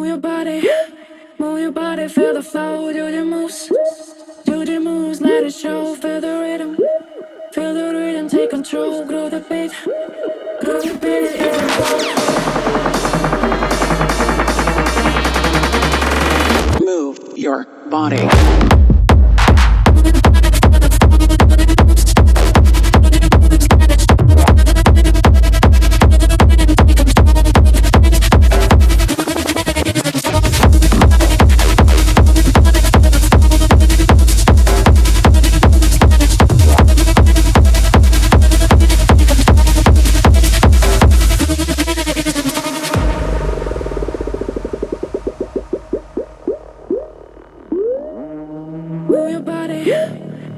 your body, feel the flow, do the moves, let it show, feel the rhythm, take control, grow the beat, it's a Move your body.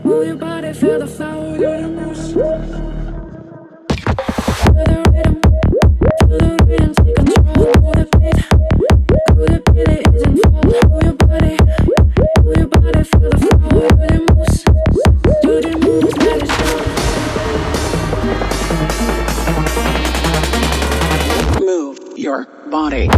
Move your body, feel the flow, do the moves. Feel the rhythm, take control, grow the beat, it is in flow. Move your body, feel the flow, do the moves, let it show. Move your body.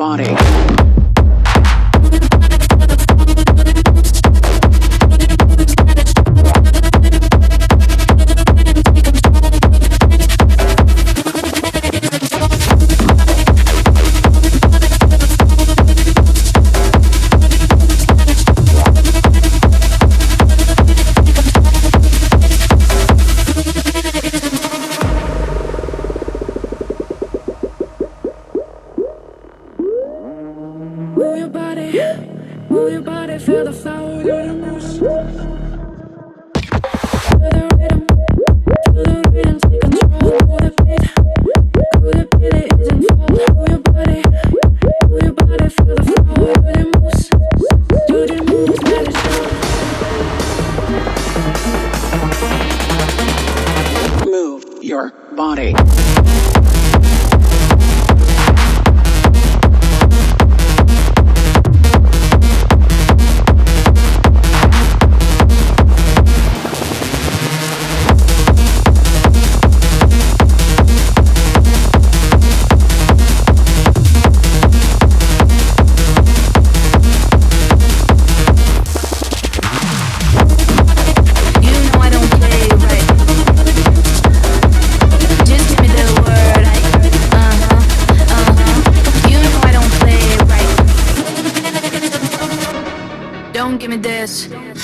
body. Move your body, feel the flow, you're the moose. Feel the rhythm, take control. Move the beat, it isn't fall. Move your body, feel the flow, you're the moose. Do the moves, let it show. Move your body.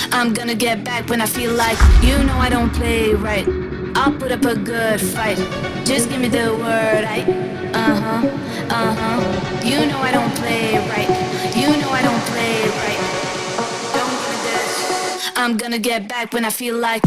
I'm gonna get back when I feel like you know I don't play right. I'll put up a good fight. Just give me the word. You know I don't play right. You know I don't play right. Don't give me this. I'm gonna get back when I feel like.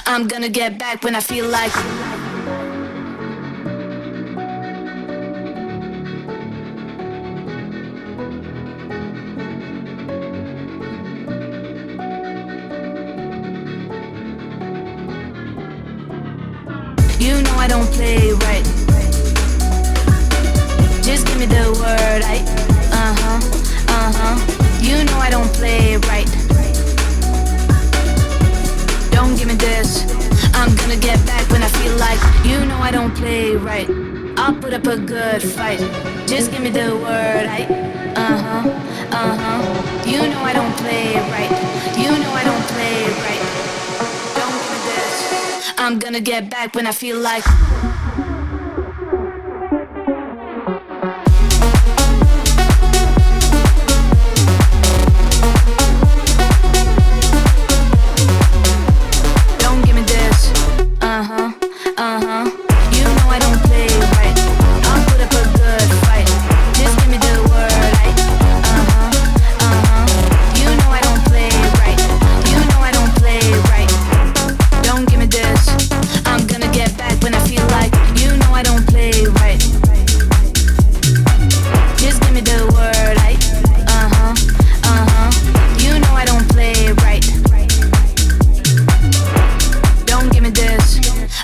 I'm gonna get back when I feel like. You know I don't play right. Just give me the word. You know I don't play right. Don't give me this. I'm gonna get back when I feel like. You know I don't play right. I'll put up a good fight. Just give me the word. You know I don't play right. You know I don't play right. Don't give me this. I'm gonna get back when I feel like.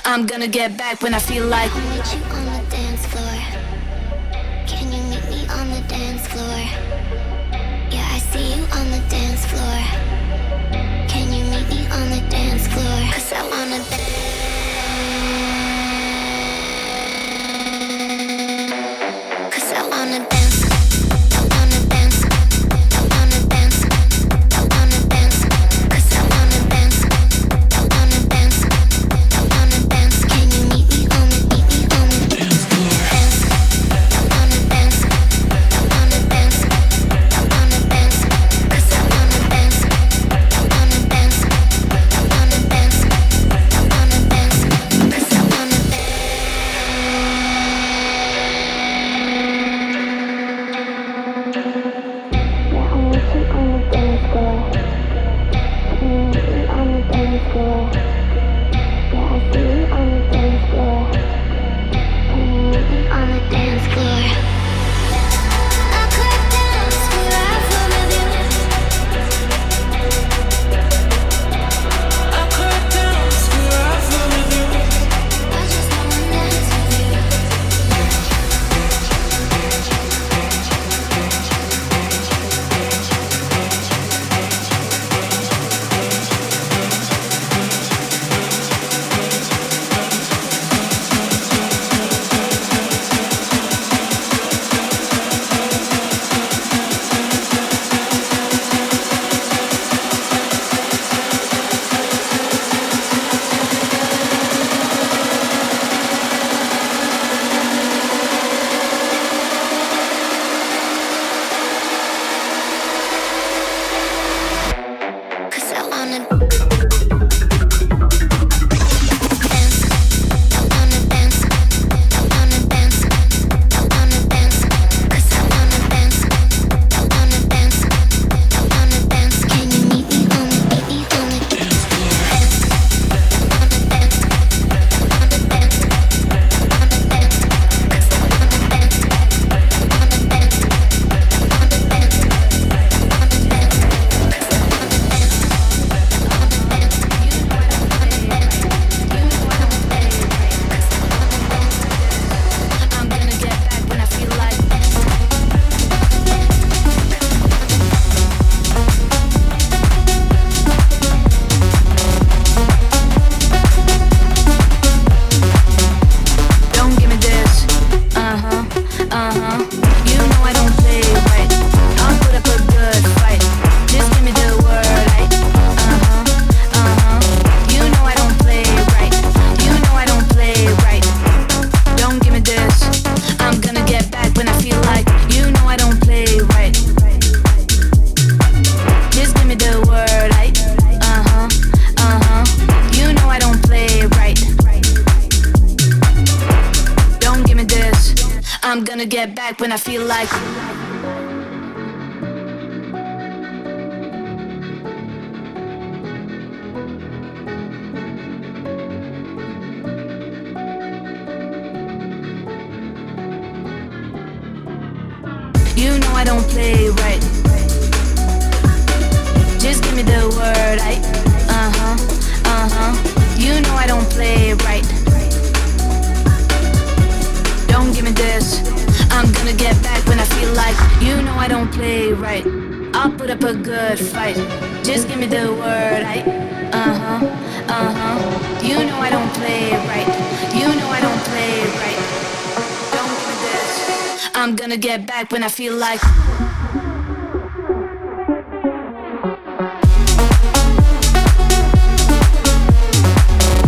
I'm gonna get back when I feel like. I need you on the dance floor. Can you meet me on the dance floor? Yeah, I see you on the dance floor. Can you meet me on the dance floor? 'Cause I wanna dance. gonna get back when I feel like. You know I don't play right. Just give me the word, You know I don't play right. Don't give me this. I'm gonna get back when I feel like. You know I don't play right. I'll put up a good fight. Just give me the word, You know I don't play right. You know I don't play right. Don't give me this. I'm gonna get back when I feel like.